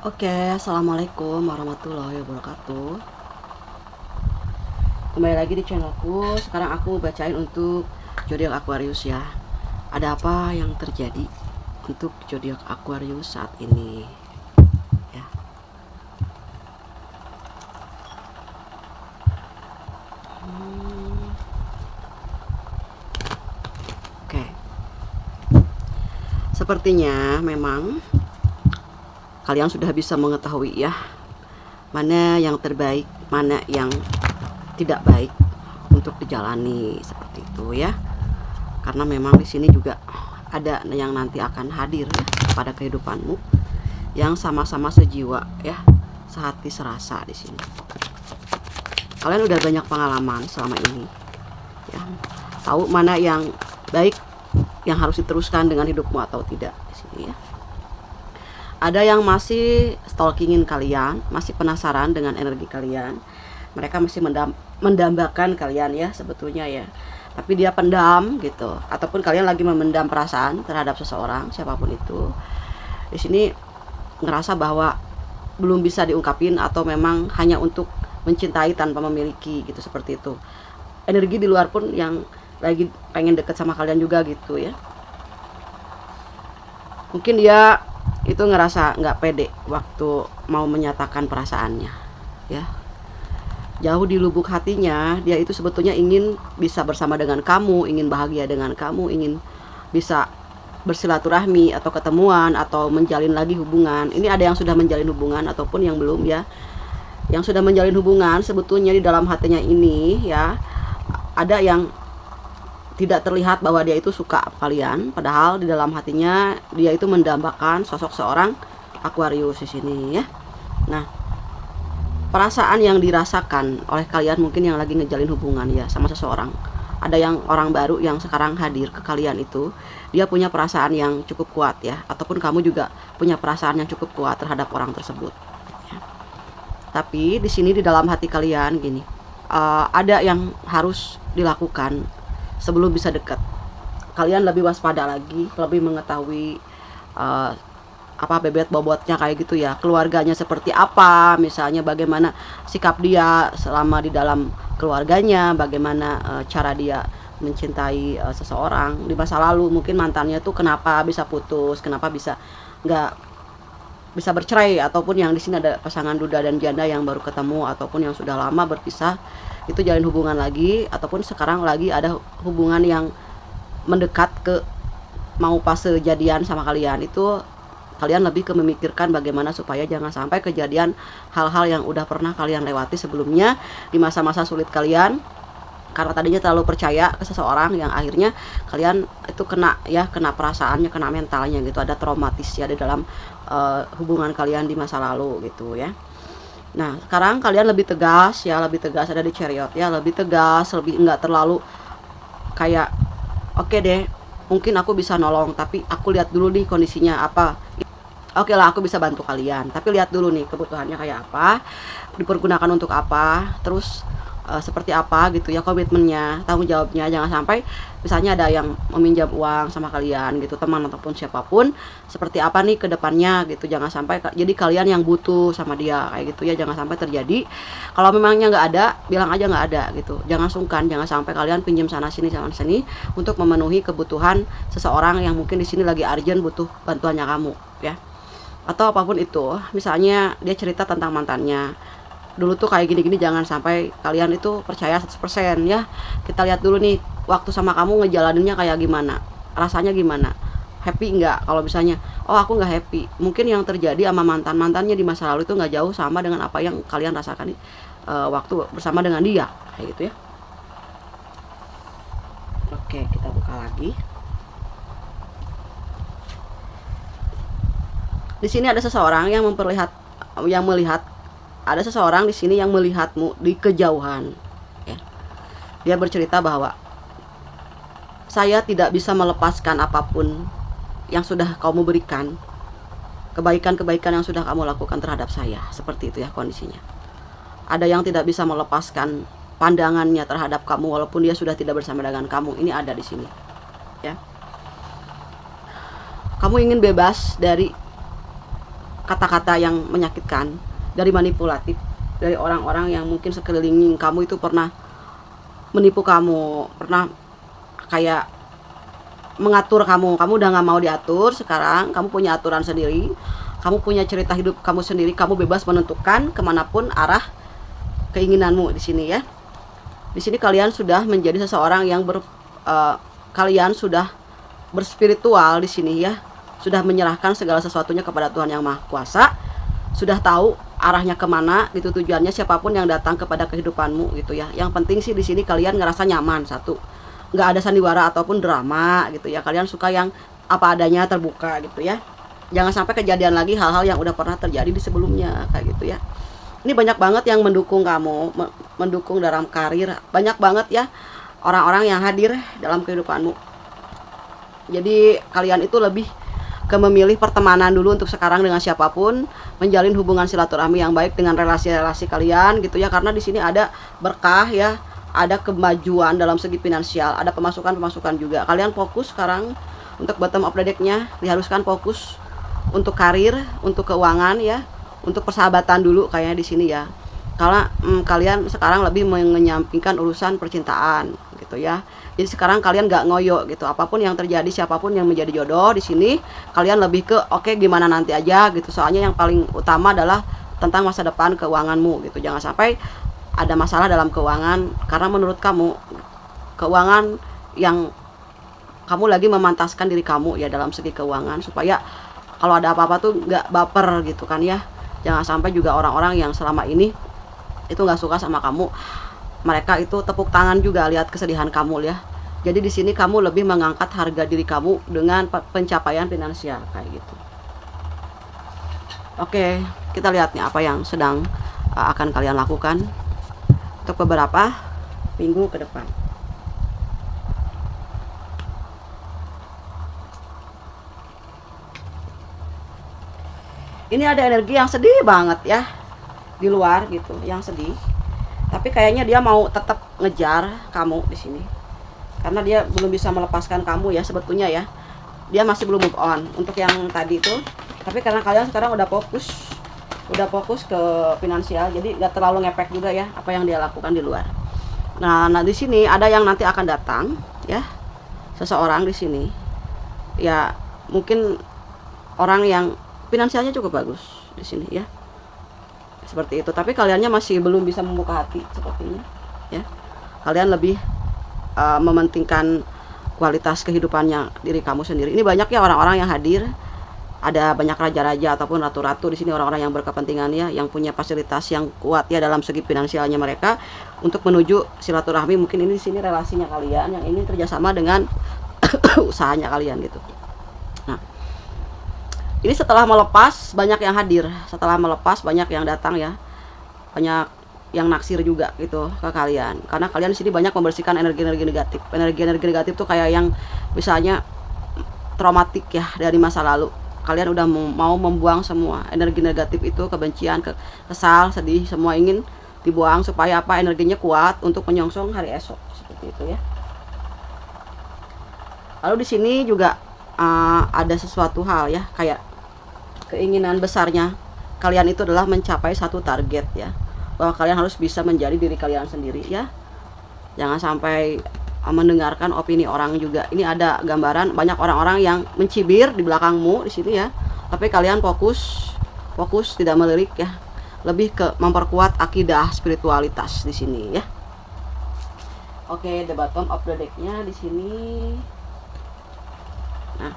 Oke, assalamualaikum warahmatullahi wabarakatuh. Kembali lagi di channelku. Sekarang aku bacain untuk zodiak Aquarius ya. Ada apa yang terjadi untuk zodiak Aquarius saat ini? Ya. Oke. Sepertinya memang kalian sudah bisa mengetahui ya, mana yang terbaik, mana yang tidak baik untuk dijalani seperti itu ya. Karena memang di sini juga ada yang nanti akan hadir ya pada kehidupanmu, yang sama-sama sejiwa ya, sehati serasa di sini. Kalian udah banyak pengalaman selama ini ya, tahu mana yang baik yang harus diteruskan dengan hidupmu atau tidak di sini ya. Ada yang masih stalkingin kalian, masih penasaran dengan energi kalian. Mereka masih mendambakan kalian ya sebetulnya ya, tapi dia pendam gitu, ataupun kalian lagi memendam perasaan terhadap seseorang siapapun itu. Di sini ngerasa bahwa belum bisa diungkapin, atau memang hanya untuk mencintai tanpa memiliki gitu, seperti itu. Energi di luar pun yang lagi pengen deket sama kalian juga gitu ya. Mungkin dia itu ngerasa nggak pede waktu mau menyatakan perasaannya ya. Jauh di lubuk hatinya dia itu sebetulnya ingin bisa bersama dengan kamu, ingin bahagia dengan kamu, ingin bisa bersilaturahmi atau ketemuan atau menjalin lagi hubungan. Ini ada yang sudah menjalin hubungan ataupun yang belum ya. Yang sudah menjalin hubungan sebetulnya di dalam hatinya ini ya, ada yang tidak terlihat bahwa dia itu suka kalian, padahal di dalam hatinya dia itu mendambakan sosok seorang Aquarius di sini ya. Nah, perasaan yang dirasakan oleh kalian mungkin yang lagi ngejalin hubungan ya sama seseorang. Ada yang orang baru yang sekarang hadir ke kalian itu, dia punya perasaan yang cukup kuat ya, ataupun kamu juga punya perasaan yang cukup kuat terhadap orang tersebut. Ya. Tapi di sini di dalam hati kalian gini, ada yang harus dilakukan sebelum bisa dekat. Kalian lebih waspada lagi, lebih mengetahui apa bebet bobotnya kayak gitu ya, keluarganya seperti apa, misalnya bagaimana sikap dia selama di dalam keluarganya, bagaimana cara dia mencintai seseorang di masa lalu, mungkin mantannya tuh kenapa bisa putus, kenapa bisa nggak bisa bercerai, ataupun yang di sini ada pasangan duda dan janda yang baru ketemu ataupun yang sudah lama berpisah itu jalin hubungan lagi, ataupun sekarang lagi ada hubungan yang mendekat ke mau fase jadian sama kalian. Itu kalian lebih ke memikirkan bagaimana supaya jangan sampai kejadian hal-hal yang udah pernah kalian lewati sebelumnya di masa-masa sulit kalian, karena tadinya terlalu percaya ke seseorang yang akhirnya kalian itu kena ya, kena perasaannya, kena mentalnya gitu, ada traumatis ya di dalam hubungan kalian di masa lalu gitu ya. Nah, sekarang kalian lebih tegas ya, lebih tegas, ada di Chariot ya, lebih tegas, lebih enggak terlalu kayak oke deh, mungkin aku bisa nolong, tapi aku lihat dulu nih kondisinya apa. Oke lah, aku bisa bantu kalian, tapi lihat dulu nih kebutuhannya kayak apa, dipergunakan untuk apa, terus seperti apa gitu ya komitmennya, tanggung jawabnya. Jangan sampai misalnya ada yang meminjam uang sama kalian gitu, teman ataupun siapapun, seperti apa nih ke depannya gitu. Jangan sampai jadi kalian yang butuh sama dia kayak gitu ya, jangan sampai terjadi. Kalau memangnya nggak ada, bilang aja nggak ada gitu, jangan sungkan, jangan sampai kalian pinjam sana sini untuk memenuhi kebutuhan seseorang yang mungkin di sini lagi urgent butuh bantuannya kamu ya. Atau apapun itu, misalnya dia cerita tentang mantannya dulu tuh kayak gini-gini, jangan sampai kalian itu percaya 100% ya. Kita lihat dulu nih waktu sama kamu ngejalaninnya kayak gimana, rasanya gimana, happy nggak. Kalau misalnya oh aku nggak happy, mungkin yang terjadi sama mantannya di masa lalu itu nggak jauh sama dengan apa yang kalian rasakan waktu bersama dengan dia kayak gitu ya. Oke, kita buka lagi. Di sini ada seseorang yang melihat, ada seseorang di sini yang melihatmu di kejauhan ya. Dia bercerita bahwa saya tidak bisa melepaskan apapun yang sudah kamu berikan, kebaikan-kebaikan yang sudah kamu lakukan terhadap saya, seperti itu ya kondisinya. Ada yang tidak bisa melepaskan pandangannya terhadap kamu walaupun dia sudah tidak bersama dengan kamu. Ini ada di sini ya. Kamu ingin bebas dari kata-kata yang menyakitkan, dari manipulatif, dari orang-orang yang mungkin sekeliling kamu itu pernah menipu kamu, pernah kayak mengatur kamu udah nggak mau diatur. Sekarang kamu punya aturan sendiri, kamu punya cerita hidup kamu sendiri, kamu bebas menentukan kemanapun arah keinginanmu di sini ya. Di sini kalian sudah menjadi seseorang yang kalian sudah berspiritual di sini ya, sudah menyerahkan segala sesuatunya kepada Tuhan Yang Maha Kuasa, sudah tahu arahnya kemana gitu, tujuannya siapapun yang datang kepada kehidupanmu gitu ya. Yang penting sih di sini kalian ngerasa nyaman, satu, nggak ada sandiwara ataupun drama gitu ya. Kalian suka yang apa adanya, terbuka gitu ya. Jangan sampai kejadian lagi hal-hal yang udah pernah terjadi di sebelumnya kayak gitu ya. Ini banyak banget yang mendukung kamu, mendukung dalam karir, banyak banget ya orang-orang yang hadir dalam kehidupanmu. Jadi kalian itu lebih ke memilih pertemanan dulu untuk sekarang dengan siapapun, menjalin hubungan silaturahmi yang baik dengan relasi-relasi kalian gitu ya, karena di sini ada berkah ya, ada kemajuan dalam segi finansial, ada pemasukan juga. Kalian fokus sekarang untuk bottom of the deck-nya, diharuskan fokus untuk karir, untuk keuangan ya, untuk persahabatan dulu kayaknya di sini ya. Karena kalian sekarang lebih menyampingkan urusan percintaan gitu ya. Jadi sekarang kalian gak ngoyo gitu, apapun yang terjadi, siapapun yang menjadi jodoh di sini, kalian lebih ke oke, gimana nanti aja gitu. Soalnya yang paling utama adalah tentang masa depan keuanganmu gitu. Jangan sampai ada masalah dalam keuangan, karena menurut kamu keuangan yang kamu lagi memantaskan diri kamu ya dalam segi keuangan, supaya kalau ada apa-apa tuh gak baper gitu kan ya. Jangan sampai juga orang-orang yang selama ini itu gak suka sama kamu, mereka itu tepuk tangan juga lihat kesedihan kamu ya. Jadi di sini kamu lebih mengangkat harga diri kamu dengan pencapaian finansial kayak gitu. Oke, kita lihat nih apa yang sedang akan kalian lakukan untuk beberapa minggu ke depan. Ini ada energi yang sedih banget ya di luar gitu, yang sedih. Tapi kayaknya dia mau tetap ngejar kamu di sini, karena dia belum bisa melepaskan kamu ya sebetulnya ya. Dia masih belum move on untuk yang tadi itu. Tapi karena kalian sekarang udah fokus ke finansial, jadi gak terlalu ngepek juga ya apa yang dia lakukan di luar. Nah di sini ada yang nanti akan datang ya, seseorang di sini ya, mungkin orang yang finansialnya cukup bagus di sini ya, seperti itu. Tapi kaliannya masih belum bisa membuka hati sepertinya ya. Kalian lebih mementingkan kualitas kehidupannya diri kamu sendiri. Ini banyak ya orang-orang yang hadir, ada banyak raja-raja ataupun ratu-ratu di sini, orang-orang yang berkepentingan ya, yang punya fasilitas yang kuat ya dalam segi finansialnya mereka untuk menuju silaturahmi. Mungkin ini di sini relasinya kalian, yang ini kerjasama dengan usahanya kalian gitu. Nah ini setelah melepas banyak yang hadir, setelah melepas banyak yang datang ya, banyak yang naksir juga gitu ke kalian, karena kalian di sini banyak membersihkan energi-energi negatif. Energi-energi negatif tuh kayak yang misalnya traumatik ya dari masa lalu. Kalian udah mau membuang semua energi negatif itu, kebencian, kesal, sedih, semua ingin dibuang supaya apa, energinya kuat untuk menyongsong hari esok seperti itu ya. Lalu di sini juga ada sesuatu hal ya, kayak keinginan besarnya kalian itu adalah mencapai satu target ya, bahwa kalian harus bisa menjadi diri kalian sendiri ya. Jangan sampai mendengarkan opini orang juga. Ini ada gambaran banyak orang-orang yang mencibir di belakangmu di sini ya, tapi kalian fokus tidak melirik ya, lebih ke memperkuat akidah spiritualitas di sini ya. Oke, the bottom of the deck-nya di sini. Nah,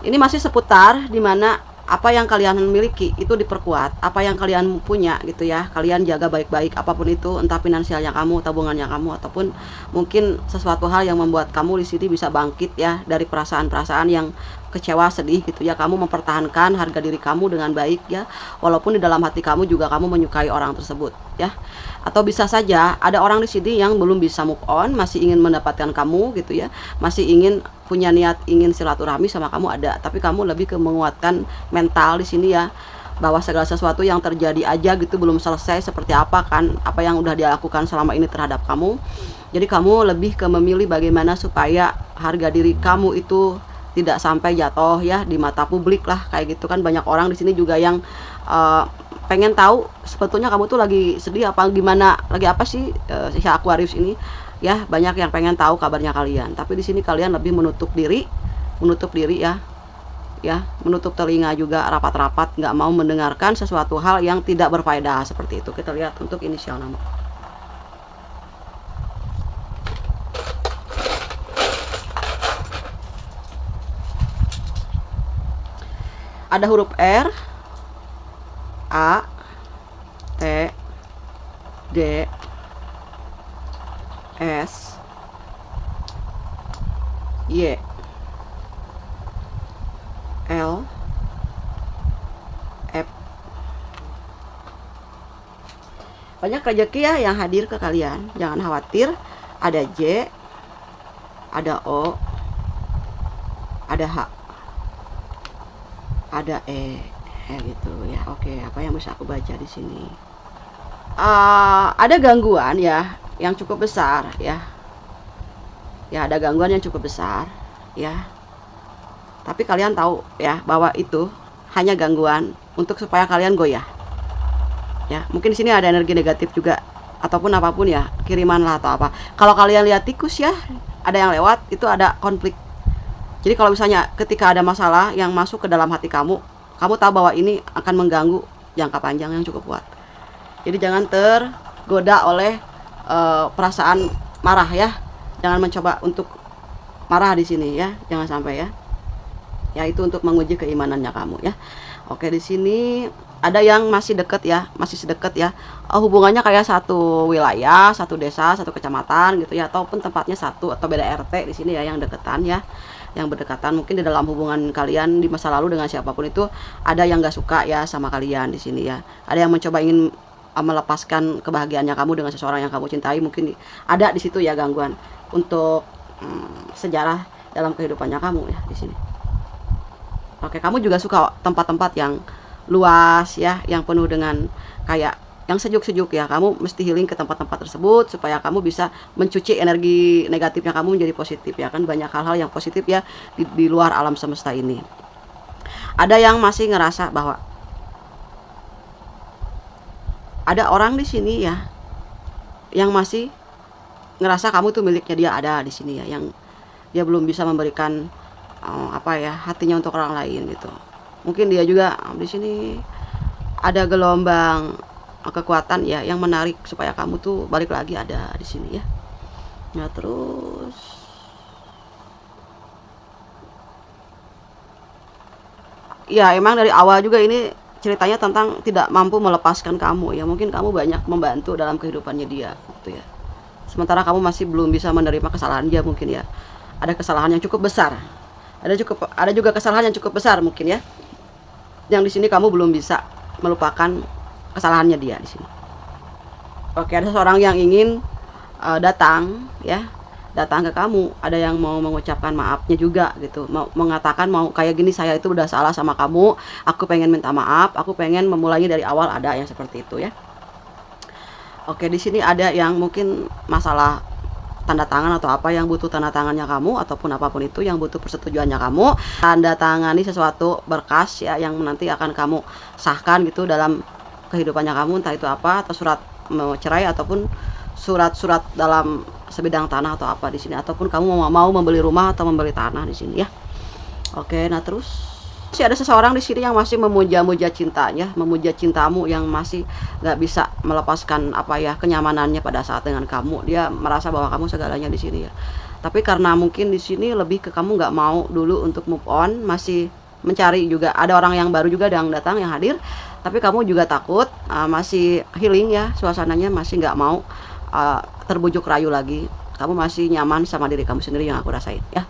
ini masih seputar dimana apa yang kalian miliki itu diperkuat, apa yang kalian punya gitu ya, kalian jaga baik-baik, apapun itu, entah finansialnya kamu, tabungannya kamu, ataupun mungkin sesuatu hal yang membuat kamu di sini bisa bangkit ya dari perasaan-perasaan yang kecewa, sedih gitu ya. Kamu mempertahankan harga diri kamu dengan baik ya, walaupun di dalam hati kamu juga kamu menyukai orang tersebut ya. Atau bisa saja ada orang di sini yang belum bisa move on, masih ingin mendapatkan kamu gitu ya, masih ingin punya niat ingin silaturahmi sama kamu ada, tapi kamu lebih ke menguatkan mental di sini ya, bahwa segala sesuatu yang terjadi aja gitu belum selesai seperti apa kan, apa yang udah dia lakukan selama ini terhadap kamu. Jadi kamu lebih ke memilih bagaimana supaya harga diri kamu itu tidak sampai jatuh ya di mata publik lah kayak gitu kan. Banyak orang di sini juga yang pengen tahu sebetulnya kamu tuh lagi sedih apa gimana, lagi apa sih si Aquarius ini ya. Banyak yang pengen tahu kabarnya kalian, tapi di sini kalian lebih menutup diri ya, menutup telinga juga rapat-rapat, nggak mau mendengarkan sesuatu hal yang tidak berfaedah seperti itu. Kita lihat untuk inisial nama. Ada huruf R, A, T, D, S, Y, L, F. Banyak rezeki ya yang hadir ke kalian, jangan khawatir. Ada J, ada O, ada H, ada E, gitu ya. Oke, apa yang bisa aku baca di sini? Ada gangguan ya yang cukup besar ya. Ya, ada gangguan yang cukup besar ya. Tapi kalian tahu ya bahwa itu hanya gangguan untuk supaya kalian goyah. Ya, mungkin di sini ada energi negatif juga ataupun apapun ya, kiriman lah atau apa. Kalau kalian lihat tikus ya, ada yang lewat, itu ada konflik. Jadi kalau misalnya ketika ada masalah yang masuk ke dalam hati kamu tahu bahwa ini akan mengganggu jangka panjang yang cukup kuat. Jadi jangan tergoda oleh perasaan marah ya. Jangan mencoba untuk marah di sini ya, jangan sampai ya. Ya, itu untuk menguji keimanannya kamu ya. Oke, di sini ada yang masih deket ya, masih sedekat ya. Hubungannya kayak satu wilayah, satu desa, satu kecamatan gitu ya, ataupun tempatnya satu atau beda RT di sini ya, yang deketan ya. Yang berdekatan mungkin di dalam hubungan kalian di masa lalu dengan siapapun itu ada yang gak suka ya sama kalian di sini ya. Ada yang mencoba ingin melepaskan kebahagiaannya kamu dengan seseorang yang kamu cintai, mungkin ada di situ ya gangguan untuk sejarah dalam kehidupannya kamu ya di sini. Oke, kamu juga suka tempat-tempat yang luas ya, yang penuh dengan kayak yang sejuk-sejuk ya. Kamu mesti healing ke tempat-tempat tersebut supaya kamu bisa mencuci energi negatifnya kamu menjadi positif ya kan. Banyak hal-hal yang positif ya di luar alam semesta ini. Ada yang masih ngerasa bahwa ada orang di sini ya yang masih ngerasa kamu tuh miliknya dia, ada di sini ya, yang dia belum bisa memberikan hatinya untuk orang lain gitu. Mungkin dia juga di sini ada gelombang kekuatan ya yang menarik supaya kamu tuh balik lagi, ada di sini ya. Nah, terus ya emang dari awal juga ini ceritanya tentang tidak mampu melepaskan kamu ya. Mungkin kamu banyak membantu dalam kehidupannya dia gitu ya. Sementara kamu masih belum bisa menerima kesalahan dia mungkin ya. Ada kesalahan yang cukup besar. Ada juga kesalahan yang cukup besar mungkin ya. Yang di sini kamu belum bisa melupakan kesalahannya dia di sini. Oke, ada seseorang yang ingin datang ke kamu. Ada yang mau mengucapkan maafnya juga gitu, mau mengatakan, mau kayak gini, saya itu udah salah sama kamu, aku pengen minta maaf, aku pengen memulainya dari awal, ada yang seperti itu ya. Oke, di sini ada yang mungkin masalah tanda tangan atau apa yang butuh tanda tangannya kamu, ataupun apapun itu yang butuh persetujuannya kamu. Tanda tangani sesuatu berkas ya yang nanti akan kamu sahkan gitu dalam kehidupannya kamu, entah itu apa, atau surat mau cerai ataupun surat-surat dalam sebidang tanah atau apa di sini, ataupun kamu mau membeli rumah atau membeli tanah di sini ya. Oke, nah terus masih ada seseorang di sini yang masih memuja-muja cintanya, memuja cintamu, yang masih nggak bisa melepaskan kenyamanannya pada saat dengan kamu. Dia merasa bahwa kamu segalanya di sini ya. Tapi karena mungkin di sini lebih ke kamu nggak mau dulu untuk move on, masih mencari juga. Ada orang yang baru juga yang datang, yang hadir, tapi kamu juga takut, masih healing ya suasananya, masih nggak mau terbujuk rayu lagi. Kamu masih nyaman sama diri kamu sendiri yang aku rasain ya.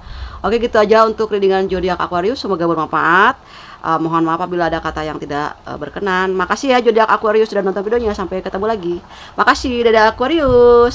Oke, gitu aja untuk readingan zodiak Aquarius, semoga bermanfaat. Mohon maaf apabila ada kata yang tidak berkenan. Makasih ya zodiak Aquarius sudah nonton videonya, sampai ketemu lagi. Makasih, dadah Aquarius.